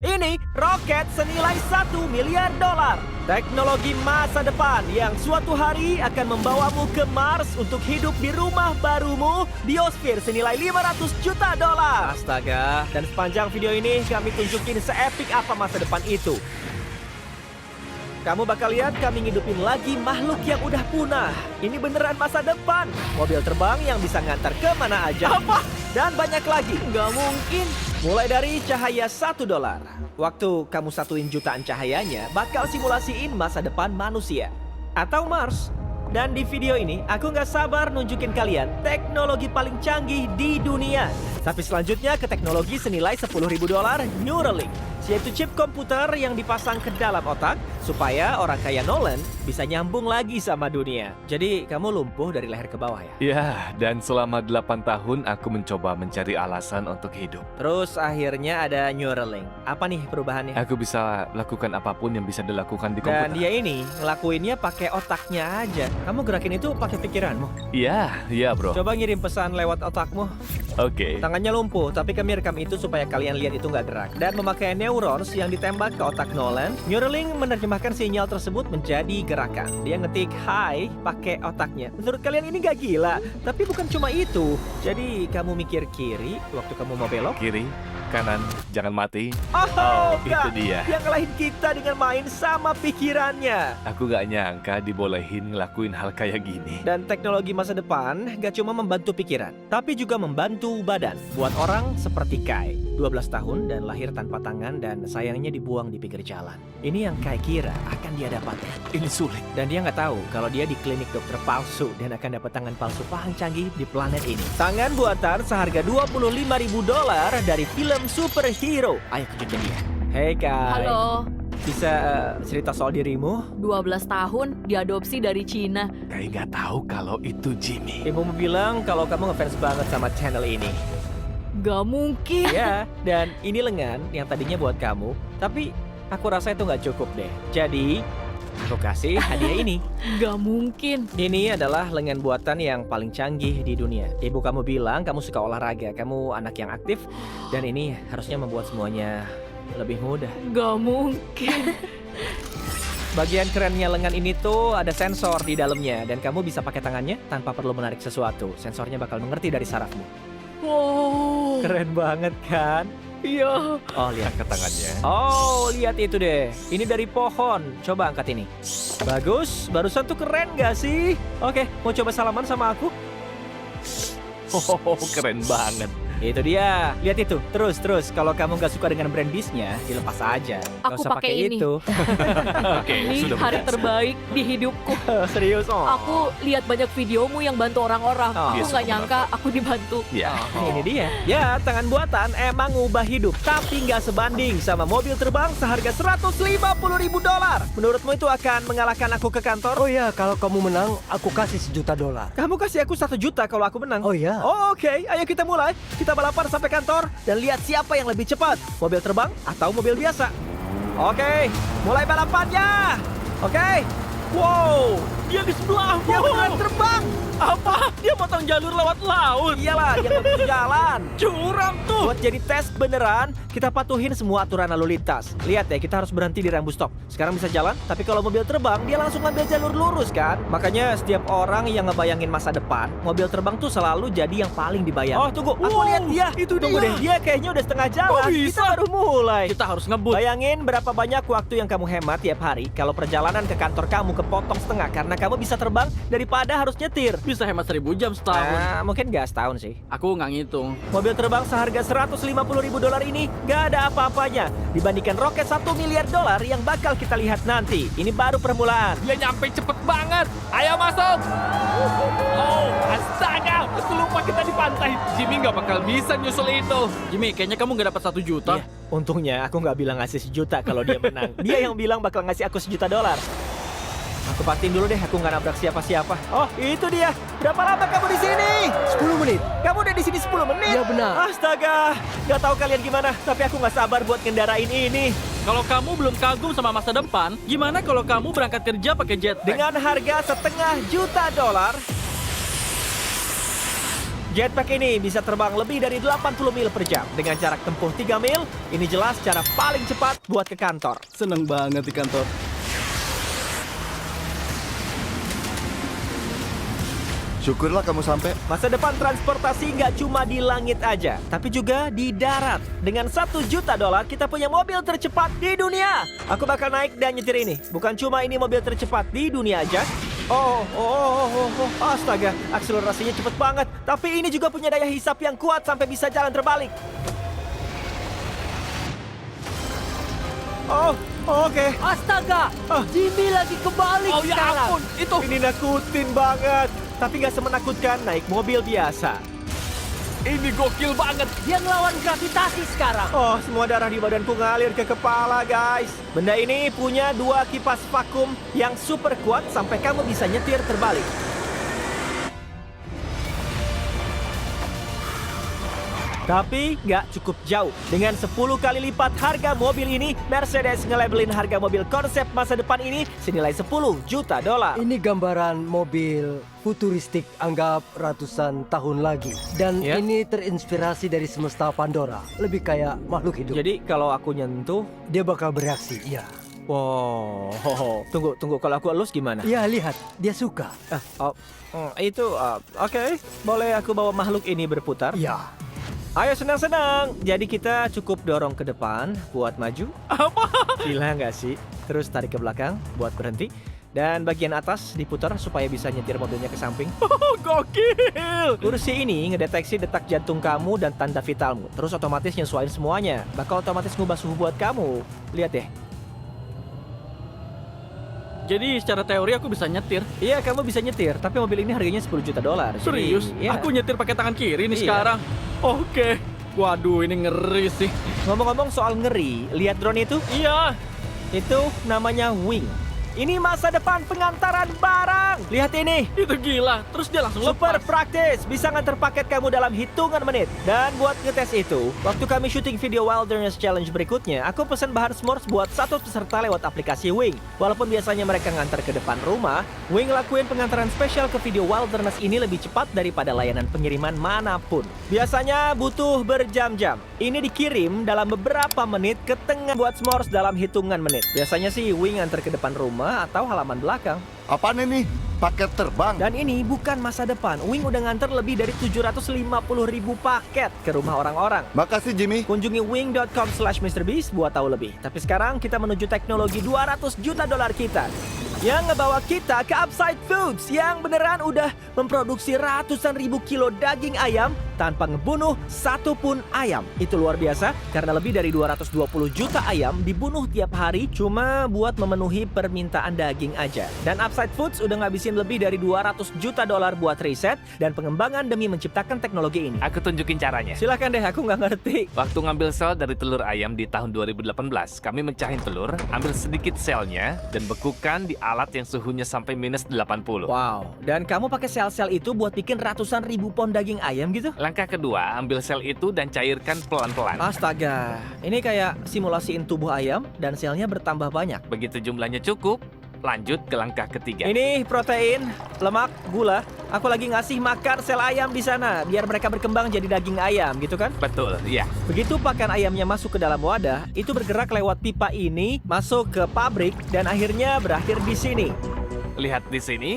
Ini roket senilai 1 miliar dolar. Teknologi masa depan yang suatu hari akan membawamu ke Mars untuk hidup di rumah barumu, Biosphere senilai 500 juta dolar. Astaga. Dan sepanjang video ini kami tunjukin seepik apa masa depan itu. Kamu bakal lihat kami ngidupin lagi makhluk yang udah punah. Ini beneran masa depan. Mobil terbang yang bisa ngantar kemana aja. Apa? Dan banyak lagi. Nggak mungkin. Mulai dari cahaya $1. Waktu kamu satuin jutaan cahayanya, bakal simulasiin masa depan manusia. Atau Mars. Dan di video ini, aku nggak sabar nunjukin kalian teknologi paling canggih di dunia. Tapi selanjutnya ke teknologi senilai $10.000 Neuralink, yaitu chip komputer yang dipasang ke dalam otak supaya orang kaya Nolan bisa nyambung lagi sama dunia. Jadi kamu lumpuh dari leher ke bawah ya? Ya, dan selama 8 tahun aku mencoba mencari alasan untuk hidup. Terus akhirnya ada Neuralink. Apa nih perubahannya? Aku bisa lakukan apapun yang bisa dilakukan di Dan komputer. dia ini ngelakuinnya pakai otaknya aja. Kamu gerakin itu pakai pikiranmu. Iya bro. Coba ngirim pesan lewat otakmu. Oke. Tangannya lumpuh, tapi kami rekam itu supaya kalian lihat itu nggak gerak. Dan memakai neurons yang ditembak ke otak Nolan, Neuralink menerjemahkan sinyal tersebut menjadi gerakan. Dia ngetik hi pakai otaknya. Menurut kalian ini nggak gila? Tapi bukan cuma itu. Jadi kamu mikir kiri waktu kamu mau belok. Kiri, kanan, jangan mati. Oh, itu enggak. dia. Dia ngalahin kita dengan main sama pikirannya. Aku gak nyangka dibolehin ngelakuin hal kayak gini. Dan teknologi masa depan gak cuma membantu pikiran, tapi juga membantu badan. Buat orang seperti Kai, 12 tahun dan lahir tanpa tangan dan sayangnya dibuang di pinggir jalan. Ini yang Kai kira akan dia dapatkan. Ini sulit. Dan dia nggak tahu kalau dia di klinik dokter palsu dan akan dapat tangan palsu paling canggih di planet ini. Tangan buatan seharga $25.000 dari film superhero. Ayo kejutin dia. Hey Kai. Halo, Bisa cerita soal dirimu? 12 tahun diadopsi dari Cina. Kayak gak tahu kalau itu Jimmy. Ibumu bilang kalau kamu ngefans banget sama channel ini. Gak mungkin. Ya, dan ini lengan yang tadinya buat kamu, tapi aku rasa itu nggak cukup deh. Jadi, aku kasih hadiah ini. Gak mungkin. Ini adalah lengan buatan yang paling canggih di dunia. Ibu kamu bilang kamu suka olahraga, kamu anak yang aktif, dan ini harusnya membuat semuanya lebih mudah. Gak mungkin. Bagian kerennya lengan ini tuh ada sensor di dalamnya, dan kamu bisa pakai tangannya tanpa perlu menarik sesuatu. Sensornya bakal mengerti dari sarafmu. Wow. Keren banget kan? Iya. Oh, lihat. Angkat tangannya. Oh, lihat itu deh. Ini dari pohon. Coba angkat ini. Bagus. Barusan tuh keren gak sih? Oke, mau coba salaman sama aku? Oh, keren banget. Itu dia. Lihat itu. Terus. Kalau kamu gak suka dengan brand bisnya, dilepas aja. Nggak Aku usah pakai ini. itu. Oke, Ini sudah hari berhasil. terbaik di hidupku. Serius? Oh. Aku lihat banyak videomu yang bantu orang-orang. Oh. Aku Yes, nggak aku nyangka aku dibantu. Ya. Ini dia. Ya, tangan buatan emang ngubah hidup, tapi nggak sebanding sama mobil terbang seharga $150.000. Menurutmu itu akan mengalahkan aku ke kantor? Oh ya, kalau kamu menang, aku kasih $1 juta. Kamu kasih aku 1 juta kalau aku menang. Oh ya. Oh, oke, ayo kita mulai. Kita balapan sampai kantor dan lihat siapa yang lebih cepat, mobil terbang atau mobil biasa. Oke, mulai balapannya. Oke. Wow, dia di sebelahmu. Dia beneran terbang. Apa? Dia potong jalur lewat laut. Iyalah, dia nggak butuh jalan. Curang tuh. Buat jadi tes beneran, kita patuhin semua aturan lalu lintas. Lihat ya, kita harus berhenti di rambu stop. Sekarang bisa jalan, tapi kalau mobil terbang, dia langsung ngambil jalur lurus kan? Makanya setiap orang yang ngebayangin masa depan, mobil terbang tuh selalu jadi yang paling dibayang. Oh, tunggu. Aku lihat dia. itu Tunggu dia. deh, dia kayaknya udah setengah jalan. Kok bisa? Kita baru mulai. Kita harus ngebut. Bayangin berapa banyak waktu yang kamu hemat tiap hari kalau perjalanan ke kantor kamu kepotong setengah karena kamu bisa terbang daripada harus nyetir. Bisa hemat 1000 jam setahun. Nah, mungkin gak setahun sih. Aku nggak ngitung. Mobil terbang seharga $150.000 ini gak ada apa-apanya dibandingkan roket $1 miliar yang bakal kita lihat nanti. Ini baru permulaan. Dia nyampe cepet banget. Ayo masuk. Oh, astaga. Aku lupa kita di pantai. Jimmy nggak bakal bisa nyusul itu. Jimmy, kayaknya kamu nggak dapat 1 juta. Iya, untungnya aku nggak bilang ngasih 1 juta kalau dia menang. Dia yang bilang bakal ngasih aku $1 juta. Aku pastiin dulu deh, aku nggak nabrak siapa-siapa. Oh, itu dia. Berapa lama kamu di sini? 10 menit. Kamu udah di sini 10 menit? Iya, benar. Astaga, nggak tahu kalian gimana, tapi aku nggak sabar buat ngendarain ini. Kalau kamu belum kagum sama masa depan, gimana kalau kamu berangkat kerja pakai jetpack? Dengan harga $500.000, Jetpack ini bisa terbang lebih dari 80 mil per jam. Dengan jarak tempuh 3 mil, ini jelas cara paling cepat buat ke kantor. Seneng banget di kantor. Syukurlah kamu sampai. Masa depan transportasi nggak cuma di langit aja, tapi juga di darat. Dengan $1 juta, kita punya mobil tercepat di dunia. Aku bakal naik dan nyetir ini. Bukan cuma ini mobil tercepat di dunia aja. Astaga, akselerasinya cepet banget. Tapi ini juga punya daya hisap yang kuat sampai bisa jalan terbalik. Oke. Astaga, Jimmy lagi kebalik Oh ya sekarang. ampun, itu. Ini nakutin banget. Tapi nggak semenakutkan naik mobil biasa. Ini gokil banget. Dia ngelawan gravitasi sekarang. Oh, semua darah di badanku ngalir ke kepala, guys. Benda ini punya 2 kipas vakum yang super kuat sampai kamu bisa nyetir terbalik. Tapi nggak cukup jauh. Dengan 10 kali lipat harga mobil ini, Mercedes nge-labelin harga mobil konsep masa depan ini senilai $10 juta. Ini gambaran mobil futuristik anggap ratusan tahun lagi. Dan Ya. ini terinspirasi dari semesta Pandora. Lebih kayak makhluk hidup. Jadi kalau aku nyentuh, Dia bakal bereaksi, iya. wow. Tunggu, kalau aku elus gimana? Iya, lihat. Dia suka. Oke. Boleh aku bawa makhluk ini berputar? Iya. Ayo senang-senang. Jadi kita cukup dorong ke depan buat maju. Apa? Gila nggak sih? Terus tarik ke belakang buat berhenti. Dan bagian atas diputar supaya bisa nyetir mobilnya ke samping. Gokil. Kursi ini ngedeteksi detak jantung kamu dan tanda vitalmu. Terus otomatis nyesuaiin semuanya. Bakal otomatis ngubah suhu buat kamu. Lihat deh. Jadi secara teori aku bisa nyetir. Iya, kamu bisa nyetir. Tapi mobil ini harganya $10 juta. Jadi, Serius? iya. Aku nyetir pakai tangan kiri nih Iya. sekarang. Oke. Waduh, ini ngeri sih. Ngomong-ngomong soal ngeri, lihat drone itu? Iya. Itu namanya Wing. Ini masa depan pengantaran barang. Lihat ini. Itu gila. Terus dia langsung Super lepas. praktis, bisa nganter paket kamu dalam hitungan menit. Dan buat ngetes itu, waktu kami syuting video Wilderness Challenge berikutnya, aku pesan bahan s'mores buat 1 peserta lewat aplikasi Wing. Walaupun biasanya mereka nganter ke depan rumah, Wing lakuin pengantaran spesial ke video Wilderness ini lebih cepat daripada layanan pengiriman manapun. Biasanya butuh berjam-jam. Ini dikirim dalam beberapa menit ke tengah buat s'mores dalam hitungan menit. Biasanya sih Wing nganter ke depan rumah atau halaman belakang. Apaan ini? Paket terbang? Dan ini bukan masa depan. Wing udah nganter lebih dari 750.000 paket ke rumah orang-orang. Makasih Jimmy. Kunjungi wing.com/MrBeast buat tahu lebih. Tapi sekarang kita menuju teknologi $200 juta kita. Yang ngebawa kita ke Upside Foods yang beneran udah memproduksi ratusan ribu kilo daging ayam tanpa ngebunuh satu pun ayam. Itu luar biasa karena lebih dari 220 juta ayam dibunuh tiap hari cuma buat memenuhi permintaan daging aja. Dan Upside Foods udah ngabisin lebih dari $200 juta buat riset dan pengembangan demi menciptakan teknologi ini. Aku tunjukin caranya. Silahkan deh, aku nggak ngerti. Waktu ngambil sel dari telur ayam di tahun 2018, kami mencahin telur, ambil sedikit selnya, dan bekukan di alat yang suhunya sampai minus 80. Wow, dan kamu pakai sel-sel itu buat bikin ratusan ribu pon daging ayam gitu? Langkah kedua, ambil sel itu dan cairkan pelan-pelan. Astaga, ini kayak simulasiin tubuh ayam dan selnya bertambah banyak. Begitu jumlahnya cukup, lanjut ke langkah ketiga. Ini protein, lemak, gula. Aku lagi ngasih makan sel ayam di sana biar mereka berkembang jadi daging ayam gitu kan? Betul, ya. Begitu pakan ayamnya masuk ke dalam wadah, itu bergerak lewat pipa ini, masuk ke pabrik dan akhirnya berakhir di sini. Lihat di sini,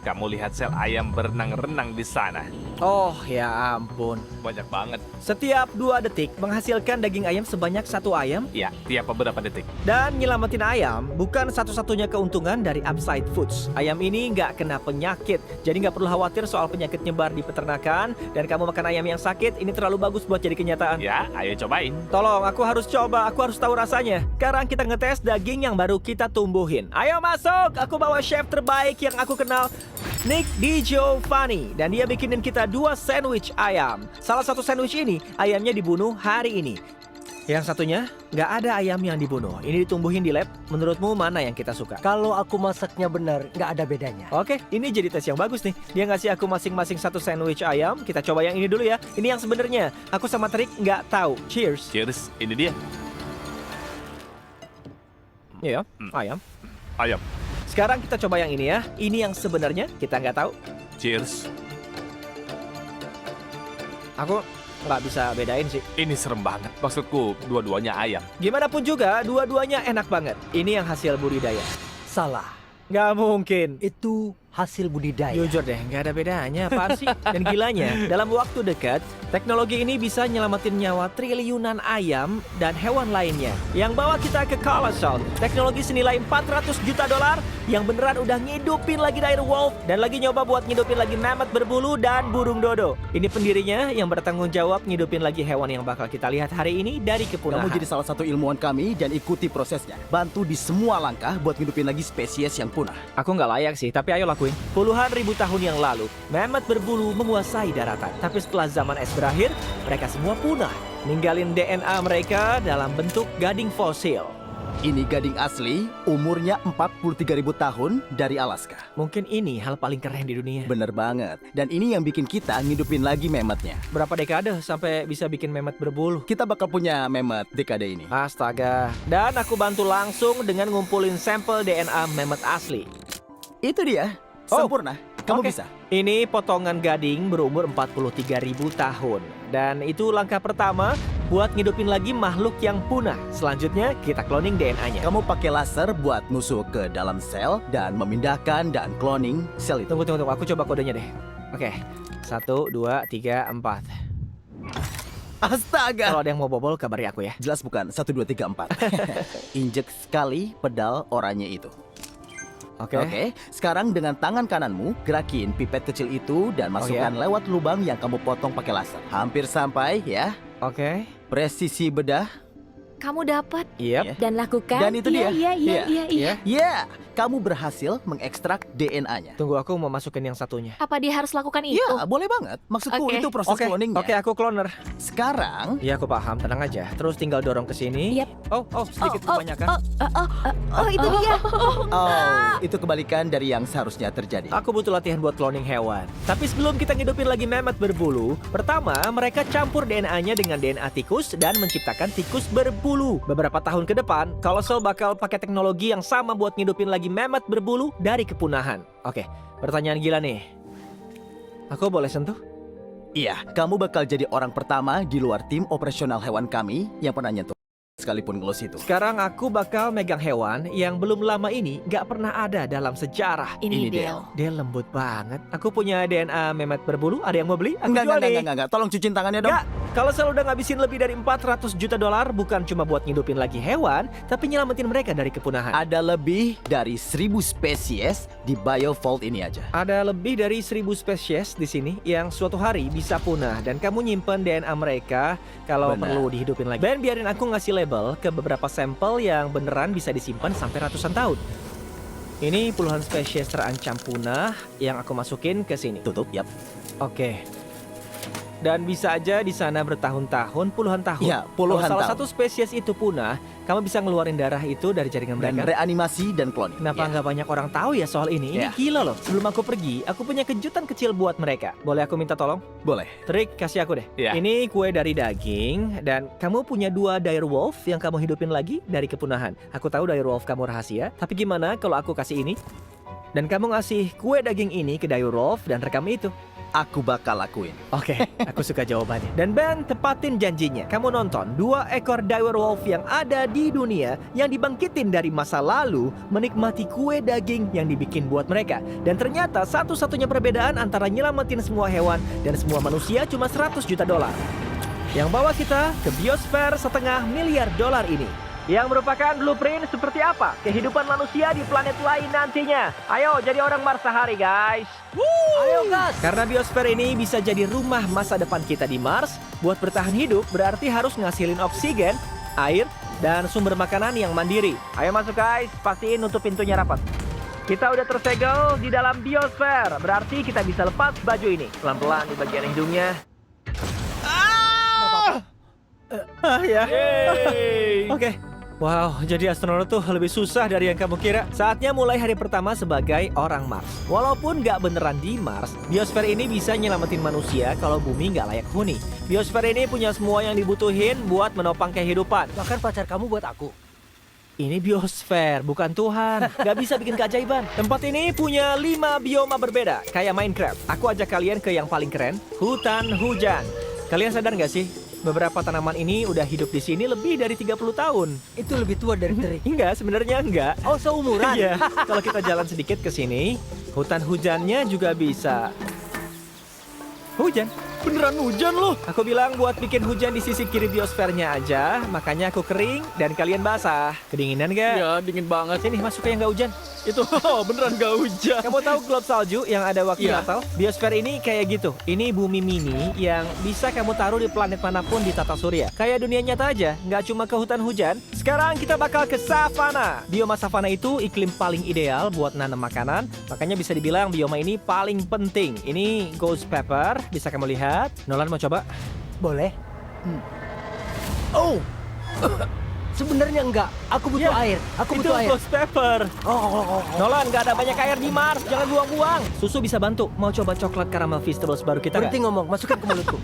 kamu lihat sel ayam berenang-renang di sana. Oh ya ampun. Banyak banget. Setiap 2 detik menghasilkan daging ayam sebanyak 1 ayam. Ya, tiap beberapa detik. Dan nyelamatin ayam bukan satu-satunya keuntungan dari Upside Foods. Ayam ini nggak kena penyakit, jadi nggak perlu khawatir soal penyakit nyebar di peternakan. Dan kamu makan ayam yang sakit, ini terlalu bagus buat jadi kenyataan. Ya, ayo cobain. Tolong, aku harus coba, aku harus tahu rasanya. Sekarang kita ngetes daging yang baru kita tumbuhin. Ayo masuk, aku bawa chef terbaik yang aku kenal, Nick DiGiovanni. Dan dia bikinin kita 2 sandwich ayam. Salah satu sandwich ini, ayamnya dibunuh hari ini. Yang satunya, nggak ada ayam yang dibunuh. Ini ditumbuhin di lab. Menurutmu mana yang kita suka? Kalau aku masaknya benar, nggak ada bedanya. Oke, ini jadi tes yang bagus nih. Dia ngasih aku masing-masing 1 sandwich ayam. Kita coba yang ini dulu ya. Ini yang sebenarnya. Aku sama Trik nggak tahu. Cheers. Cheers, ini dia. Iya, ayam. Ayam. Sekarang kita coba yang ini ya. Ini yang sebenarnya kita nggak tahu. Cheers. Aku nggak bisa bedain sih. Ini serem banget. Maksudku, dua-duanya ayam. Gimana pun juga, dua-duanya enak banget. Ini yang hasil budidaya. Salah. Nggak mungkin. Itu hasil budidaya. Jujur deh, nggak ada bedanya. Apaan sih? Dan gilanya, dalam waktu dekat, teknologi ini bisa nyelamatin nyawa triliunan ayam dan hewan lainnya. Yang bawa kita ke Colossal, teknologi senilai 400 juta dolar yang beneran udah ngidupin lagi dire wolf dan lagi nyoba buat ngidupin lagi mammoth berbulu dan burung dodo. Ini pendirinya yang bertanggung jawab ngidupin lagi hewan yang bakal kita lihat hari ini dari kepunahan. Kamu jadi salah satu ilmuwan kami dan ikuti prosesnya. Bantu di semua langkah buat ngidupin lagi spesies yang punah. Aku nggak layak sih, tapi ayo lakuin. Puluhan ribu tahun yang lalu, mammoth berbulu menguasai daratan. Tapi setelah zaman es berakhir, mereka semua punah. Ninggalin DNA mereka dalam bentuk gading fosil. Ini gading asli, umurnya 43.000 tahun dari Alaska. Mungkin ini hal paling keren di dunia. Bener banget. Dan ini yang bikin kita ngidupin lagi mammothnya. Berapa dekade sampai bisa bikin mammoth berbulu? Kita bakal punya mammoth dekade ini. Astaga. Dan aku bantu langsung dengan ngumpulin sampel DNA mammoth asli. Itu dia. Oh. Sempurna. Kamu Oke. bisa. Ini potongan gading berumur 43.000 tahun. Dan itu langkah pertama buat ngidupin lagi makhluk yang punah. Selanjutnya kita cloning DNA-nya. Kamu pakai laser buat nusuk ke dalam sel dan memindahkan dan cloning sel itu. Tunggu. Aku coba kodenya deh. Oke. 1, 2, 3, 4. Astaga. Kalau ada yang mau bobol, kabari aku ya. Jelas bukan. 1, 2, 3, 4. Injek sekali pedal oranye itu. Oke, sekarang dengan tangan kananmu, gerakin pipet kecil itu dan masukkan lewat lubang yang kamu potong pakai laser. Hampir sampai ya. Oke. Presisi bedah. Kamu dapat Yep. dan lakukan. Dan itu dia. Iya. Ya, kamu berhasil mengekstrak DNA-nya. Tunggu, aku mau masukin yang satunya. Apa dia harus lakukan itu? Ya, boleh banget. Maksudku Oke. itu proses cloningnya. Oke, aku cloner. Sekarang, Iya, aku paham. Tenang aja. Terus tinggal dorong ke sini. Yap. Oh, sedikit kebanyakan. Oh, itu dia. itu kebalikan dari yang seharusnya terjadi. Aku butuh latihan buat cloning hewan. Tapi sebelum kita ngidupin lagi mammoth berbulu, pertama mereka campur DNA-nya dengan DNA tikus dan menciptakan tikus berbulu. Beberapa tahun ke depan, Colossal bakal pakai teknologi yang sama buat ngidupin lagi mammoth berbulu dari kepunahan. Oke, pertanyaan gila nih. Aku boleh sentuh? Iya, kamu bakal jadi orang pertama di luar tim operasional hewan kami yang pernah nyentuh sekalipun ngelus itu. Sekarang aku bakal megang hewan yang belum lama ini nggak pernah ada dalam sejarah. Ini Del. Dia lembut banget. Aku punya DNA mammoth berbulu. Ada yang mau beli? Aku jual nih. Enggak. Tolong cuciin tangannya dong. Nggak. Kalau selalu udah ngabisin lebih dari 400 juta dolar bukan cuma buat ngidupin lagi hewan, tapi nyelamatin mereka dari kepunahan. Ada lebih dari 1.000 spesies di Biovault ini aja. Ada lebih dari 1.000 spesies di sini yang suatu hari bisa punah dan kamu nyimpen DNA mereka kalau Benar. perlu dihidupin lagi. Ben, biarin aku ngasih label ke beberapa sampel yang beneran bisa disimpan sampai ratusan tahun. Ini puluhan spesies terancam punah yang aku masukin ke sini. Tutup, yap. Oke. Dan bisa aja di sana bertahun-tahun, puluhan tahun. Ya, puluhan Kalau salah tahun. satu spesies itu punah, kamu bisa ngeluarin darah itu dari jaringan Dan mereka. reanimasi dan cloning. Kenapa Ya. nggak banyak orang tahu ya soal ini? Ini Ya. gila loh. Sebelum aku pergi, aku punya kejutan kecil buat mereka. Boleh aku minta tolong? Boleh. Trik, kasih aku deh. Ya. Ini kue dari daging, dan kamu punya 2 dire wolf yang kamu hidupin lagi dari kepunahan. Aku tahu dire wolf kamu rahasia, tapi gimana kalau aku kasih ini? Dan kamu ngasih kue daging ini ke dire wolf dan rekam itu. Aku bakal lakuin. Oke, aku suka jawabannya. Dan Ben, tepatin janjinya. Kamu nonton 2 ekor dire wolf yang ada di dunia yang dibangkitin dari masa lalu menikmati kue daging yang dibikin buat mereka. Dan ternyata satu-satunya perbedaan antara nyelamatin semua hewan dan semua manusia cuma 100 juta dolar. Yang bawa kita ke biosfer $1,5 miliar ini. Yang merupakan blueprint seperti apa kehidupan manusia di planet lain nantinya. Ayo jadi orang Mars sehari, guys. Ayo gas. Karena biosfer ini bisa jadi rumah masa depan kita di Mars. Buat bertahan hidup berarti harus ngasilin oksigen, air, dan sumber makanan yang mandiri. Ayo masuk guys, pastiin nutup pintunya rapat. Kita udah tersegel di dalam biosfer. Berarti kita bisa lepas baju ini. Pelan-pelan di bagian hidungnya. Ya. Oke. Wow, jadi astronot tuh lebih susah dari yang kamu kira. Saatnya mulai hari pertama sebagai orang Mars. Walaupun nggak beneran di Mars, biosfer ini bisa nyelamatin manusia kalau bumi nggak layak huni. Biosfer ini punya semua yang dibutuhin buat menopang kehidupan. Bahkan pacar kamu buat aku. Ini biosfer, bukan Tuhan. Nggak bisa bikin keajaiban. Tempat ini punya 5 bioma berbeda, kayak Minecraft. Aku ajak kalian ke yang paling keren, hutan hujan. Kalian sadar nggak sih? Beberapa tanaman ini udah hidup di sini lebih dari 30 tahun. Itu lebih tua dari terik. Enggak, sebenarnya enggak. Oh, seumuran. Iya, kalau kita jalan sedikit ke sini, hutan hujannya juga bisa hujan. Beneran hujan loh. Aku bilang buat bikin hujan di sisi kiri biosfernya aja, makanya aku kering dan kalian basah. Kedinginan nggak? Ya, dingin banget. Sini masuk ke yang nggak hujan. Itu beneran gak hujan. Kamu tahu globe salju yang ada waktu Iya. Natal? Biosfer ini kayak gitu. Ini bumi mini yang bisa kamu taruh di planet manapun di tata surya. Kayak dunia nyata aja, nggak cuma ke hutan hujan. Sekarang kita bakal ke savana. Bioma savana itu iklim paling ideal buat nanam makanan. Makanya bisa dibilang bioma ini paling penting. Ini ghost pepper, bisa kamu lihat. Nolan mau coba? Boleh? Oh! Sebenarnya enggak. Aku butuh Ya, air. Aku Itu butuh air. ghost pepper. Oh. Nolan, nggak ada banyak air di Mars. Jangan buang-buang. Susu bisa bantu. Mau coba coklat caramel vegetables baru kita nggak? Berhenti ngomong, masukkan ke mulutku.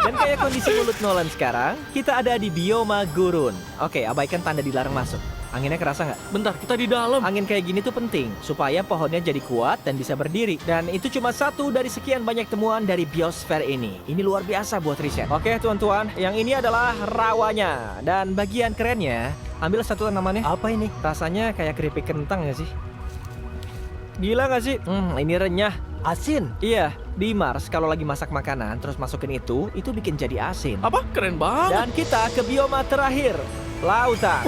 Dan kayak kondisi mulut Nolan sekarang, kita ada di bioma gurun. Oke, abaikan tanda dilarang masuk. Anginnya kerasa nggak? Bentar, kita di dalam. Angin kayak gini tuh penting, supaya pohonnya jadi kuat dan bisa berdiri. Dan itu cuma satu dari sekian banyak temuan dari biosfer ini. Ini luar biasa buat riset. Oke teman-teman, yang ini adalah rawanya. Dan bagian kerennya, ambil satu tanamannya. Apa ini? Rasanya kayak keripik kentang nggak sih? Gila nggak sih? Ini renyah. Asin. Iya, di Mars kalau lagi masak makanan terus masukin itu bikin jadi asin. Apa? Keren banget. Dan kita ke bioma terakhir, lautan.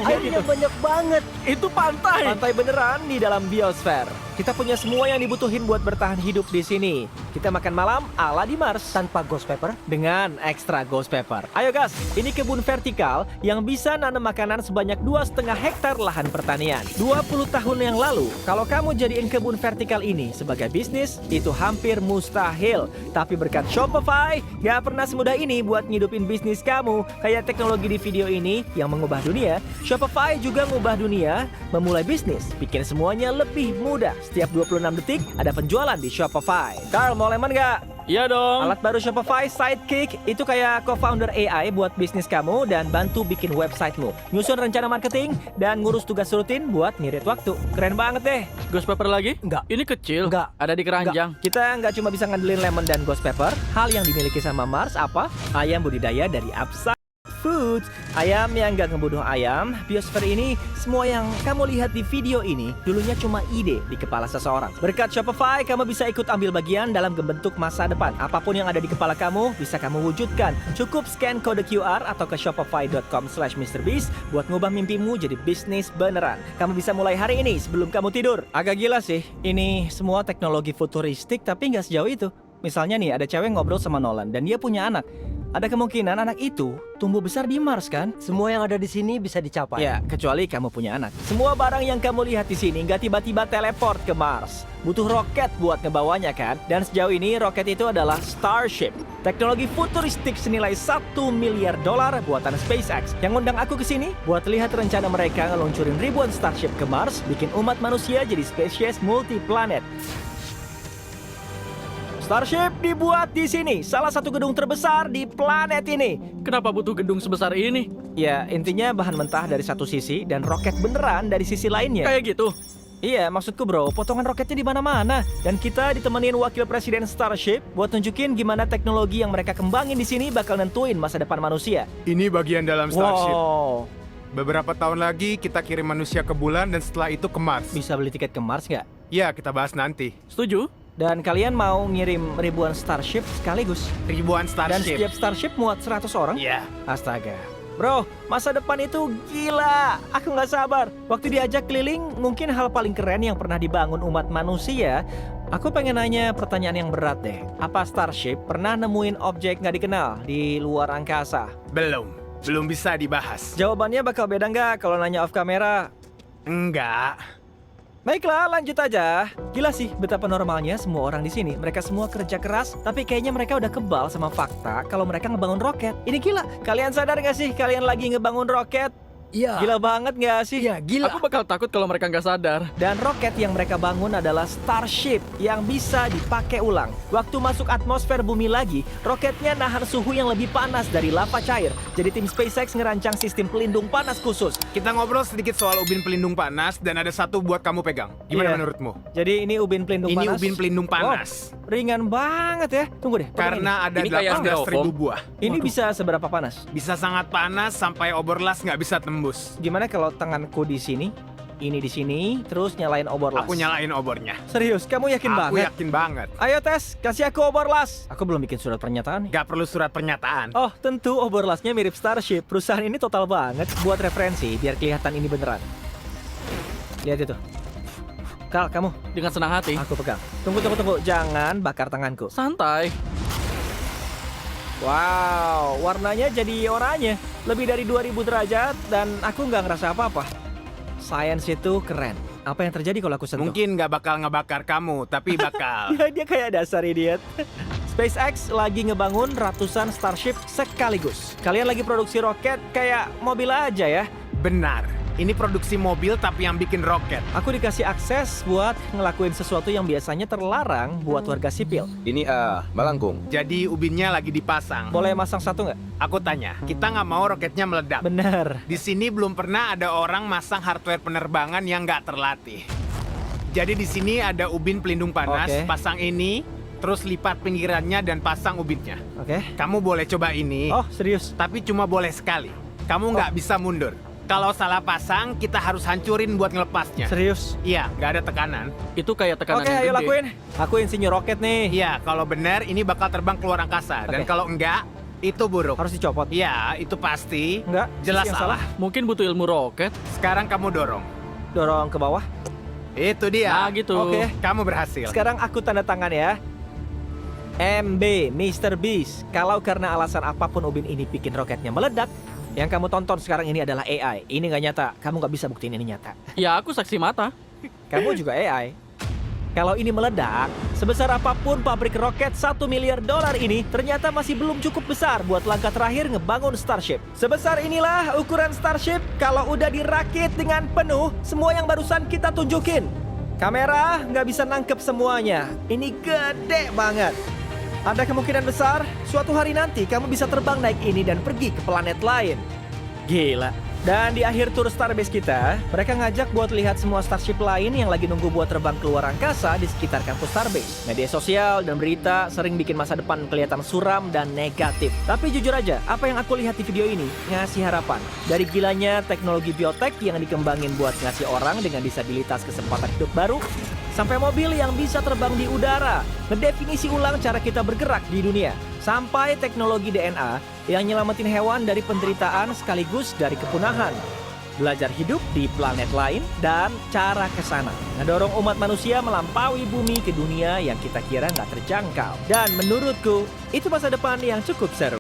Airnya banyak banget. Itu pantai. Pantai beneran di dalam biosfer. Kita punya semua yang dibutuhin buat bertahan hidup di sini. Kita makan malam ala di Mars Tanpa ghost pepper? dengan ekstra ghost pepper. Ayo guys, ini kebun vertikal yang bisa nanam makanan sebanyak 2,5 hektar lahan pertanian. 20 tahun yang lalu, kalau kamu jadiin kebun vertikal ini sebagai bisnis, itu hampir mustahil. Tapi berkat Shopify, gak pernah semudah ini buat ngidupin bisnis kamu. Kayak teknologi di video ini yang mengubah dunia, Shopify juga mengubah dunia, memulai bisnis, bikin semuanya lebih mudah. Setiap 26 detik ada penjualan di Shopify. Carl, mau lemon gak? Iya dong. Alat baru Shopify Sidekick itu kayak co-founder AI buat bisnis kamu dan bantu bikin websitemu, nyusun rencana marketing, dan ngurus tugas rutin buat ngirit waktu. Keren banget deh. Ghost pepper lagi? Enggak. Ini kecil. Enggak. Ada di keranjang. Kita nggak cuma bisa ngandelin lemon dan ghost pepper. Hal yang dimiliki sama Mars apa? Ayam budidaya dari Upside Foods. Ayam yang nggak ngebunuh ayam. Biosfer ini, semua yang kamu lihat di video ini dulunya cuma ide di kepala seseorang. Berkat Shopify, kamu bisa ikut ambil bagian dalam membentuk masa depan. Apapun yang ada di kepala kamu bisa kamu wujudkan. Cukup scan kode QR atau ke shopify.com/MrBeast buat ngubah mimpimu jadi bisnis beneran. Kamu bisa mulai hari ini sebelum kamu tidur. Agak gila sih, ini semua teknologi futuristik tapi nggak sejauh itu. Misalnya nih, ada cewek ngobrol sama Nolan dan dia punya anak. Ada kemungkinan anak itu tumbuh besar di Mars kan? Semua yang ada di sini bisa dicapai. Ya, kecuali kamu punya anak. Semua barang yang kamu lihat di sini nggak tiba-tiba teleport ke Mars. Butuh roket buat ngebawanya kan? Dan sejauh ini roket itu adalah Starship. Teknologi futuristik senilai $1 miliar buatan SpaceX. Yang ngundang aku ke sini buat lihat rencana mereka ngeluncurin ribuan Starship ke Mars, bikin umat manusia jadi spesies multi-planet. Starship dibuat di sini, salah satu gedung terbesar di planet ini. Kenapa butuh gedung sebesar ini? Ya, intinya bahan mentah dari satu sisi dan roket beneran dari sisi lainnya. Kayak gitu. Iya, maksudku bro, potongan roketnya di mana-mana. Dan kita ditemenin wakil presiden Starship buat nunjukin gimana teknologi yang mereka kembangin di sini bakal nentuin masa depan manusia. Ini bagian dalam Starship. Wow, Beberapa tahun lagi kita kirim manusia ke bulan dan setelah itu ke Mars. bisa beli tiket ke Mars nggak? Ya, kita bahas nanti. Setuju? Dan kalian mau ngirim ribuan Starship sekaligus. Ribuan Dan Starship. setiap Starship muat 100 orang. Iya. Astaga. Bro, masa depan itu gila. Aku nggak sabar. Waktu diajak keliling, mungkin hal paling keren yang pernah dibangun umat manusia. Aku pengen nanya pertanyaan yang berat deh. Apa Starship pernah nemuin objek nggak dikenal di luar angkasa? Belum bisa dibahas. Jawabannya bakal beda nggak kalau nanya off kamera? Enggak. Baiklah, lanjut aja. Gila sih betapa normalnya semua orang di sini. Mereka semua kerja keras, tapi kayaknya mereka udah kebal sama fakta kalau mereka ngebangun roket. Ini gila. Kalian sadar gak sih kalian lagi ngebangun roket? Iya. Gila banget nggak sih? Iya, gila. Aku bakal takut kalau mereka nggak sadar. Dan roket yang mereka bangun adalah Starship yang bisa dipakai ulang. Waktu masuk atmosfer bumi lagi, roketnya nahan suhu yang lebih panas dari lava cair. Jadi tim SpaceX ngerancang sistem pelindung panas khusus. Kita ngobrol sedikit soal ubin pelindung panas dan ada satu buat kamu pegang. Gimana Iya. menurutmu? Jadi ini ubin pelindung Ini panas. ubin pelindung panas. Wow, ringan banget ya. Tunggu deh. pegang Karena ada Ini kayak 18.000 styrofoam. buah. ini bisa seberapa panas? Bisa sangat panas sampai overlast nggak bisa tembus. Gimana kalau tanganku di sini, ini di sini, terus nyalain obor las? Aku nyalain obornya. Serius, kamu yakin Aku banget? yakin banget. Ayo tes, kasih aku obor las. Aku belum bikin surat pernyataan nih. Gak perlu surat pernyataan. Oh, tentu obor lasnya mirip Starship. Perusahaan ini total banget. Buat referensi, biar kelihatan ini beneran. Lihat itu. Kal, kamu. Dengan senang hati. Aku pegang. Tunggu. Jangan bakar tanganku. Santai. Wow, warnanya jadi oranye. Lebih dari 2000 derajat dan aku nggak ngerasa apa-apa. Sains itu keren. Apa yang terjadi kalau aku sentuh? Mungkin nggak bakal ngebakar kamu, tapi bakal. Ya, dia kayak dasar idiot. SpaceX lagi ngebangun ratusan Starship sekaligus. Kalian lagi produksi roket kayak mobil aja ya. Benar. Ini produksi mobil tapi yang bikin roket. Aku dikasih akses buat ngelakuin sesuatu yang biasanya terlarang buat warga sipil. Ini melengkung. Jadi ubinnya lagi dipasang. Boleh masang satu nggak? Aku tanya, kita nggak mau roketnya meledak. Bener. Di sini belum pernah ada orang masang hardware penerbangan yang nggak terlatih. Jadi di sini ada ubin pelindung panas, Oke. pasang ini, terus lipat pinggirannya dan pasang ubinnya. Oke. Kamu boleh coba ini, Oh, serius? tapi cuma boleh sekali. Kamu nggak bisa mundur. Kalau salah pasang, kita harus hancurin buat ngelepasnya. Serius? Iya, nggak ada tekanan. Itu kayak tekanan Oke, yang ayo gede. lakuin. Aku insinyur roket nih. Iya, kalau benar ini bakal terbang keluar angkasa. Dan Oke. kalau enggak, itu buruk. Harus dicopot. Iya, itu pasti. Enggak, Jelas sisi yang salah. Mungkin butuh ilmu roket. Sekarang kamu dorong. Dorong ke bawah. Itu dia. Nah gitu. Oke. Kamu berhasil. Sekarang aku tanda tangan ya. MB, Mr. Beast. Kalau karena alasan apapun ubin ini bikin roketnya meledak, yang kamu tonton sekarang ini adalah AI. Ini nggak nyata. Kamu nggak bisa buktiin ini nyata. Ya aku saksi mata. Kamu juga AI. Kalau ini meledak, sebesar apapun pabrik roket $1 miliar ini ternyata masih belum cukup besar buat langkah terakhir ngebangun Starship. Sebesar inilah ukuran Starship kalau udah dirakit dengan penuh, semua yang barusan kita tunjukin. Kamera nggak bisa nangkep semuanya. Ini gede banget. Ada kemungkinan besar, suatu hari nanti kamu bisa terbang naik ini dan pergi ke planet lain. Gila. Dan di akhir tur Starbase kita, mereka ngajak buat lihat semua Starship lain yang lagi nunggu buat terbang keluar angkasa di sekitar kampus Starbase. Media sosial dan berita sering bikin masa depan kelihatan suram dan negatif. Tapi jujur aja, apa yang aku lihat di video ini ngasih harapan. Dari gilanya teknologi biotek yang dikembangin buat ngasih orang dengan disabilitas kesempatan hidup baru, sampai mobil yang bisa terbang di udara, ngedefinisi ulang cara kita bergerak di dunia, sampai teknologi DNA yang nyelamatin hewan dari penderitaan sekaligus dari kepunahan. Belajar hidup di planet lain dan cara ke sana. Ngedorong umat manusia melampaui bumi ke dunia yang kita kira nggak terjangkau. Dan menurutku, itu masa depan yang cukup seru.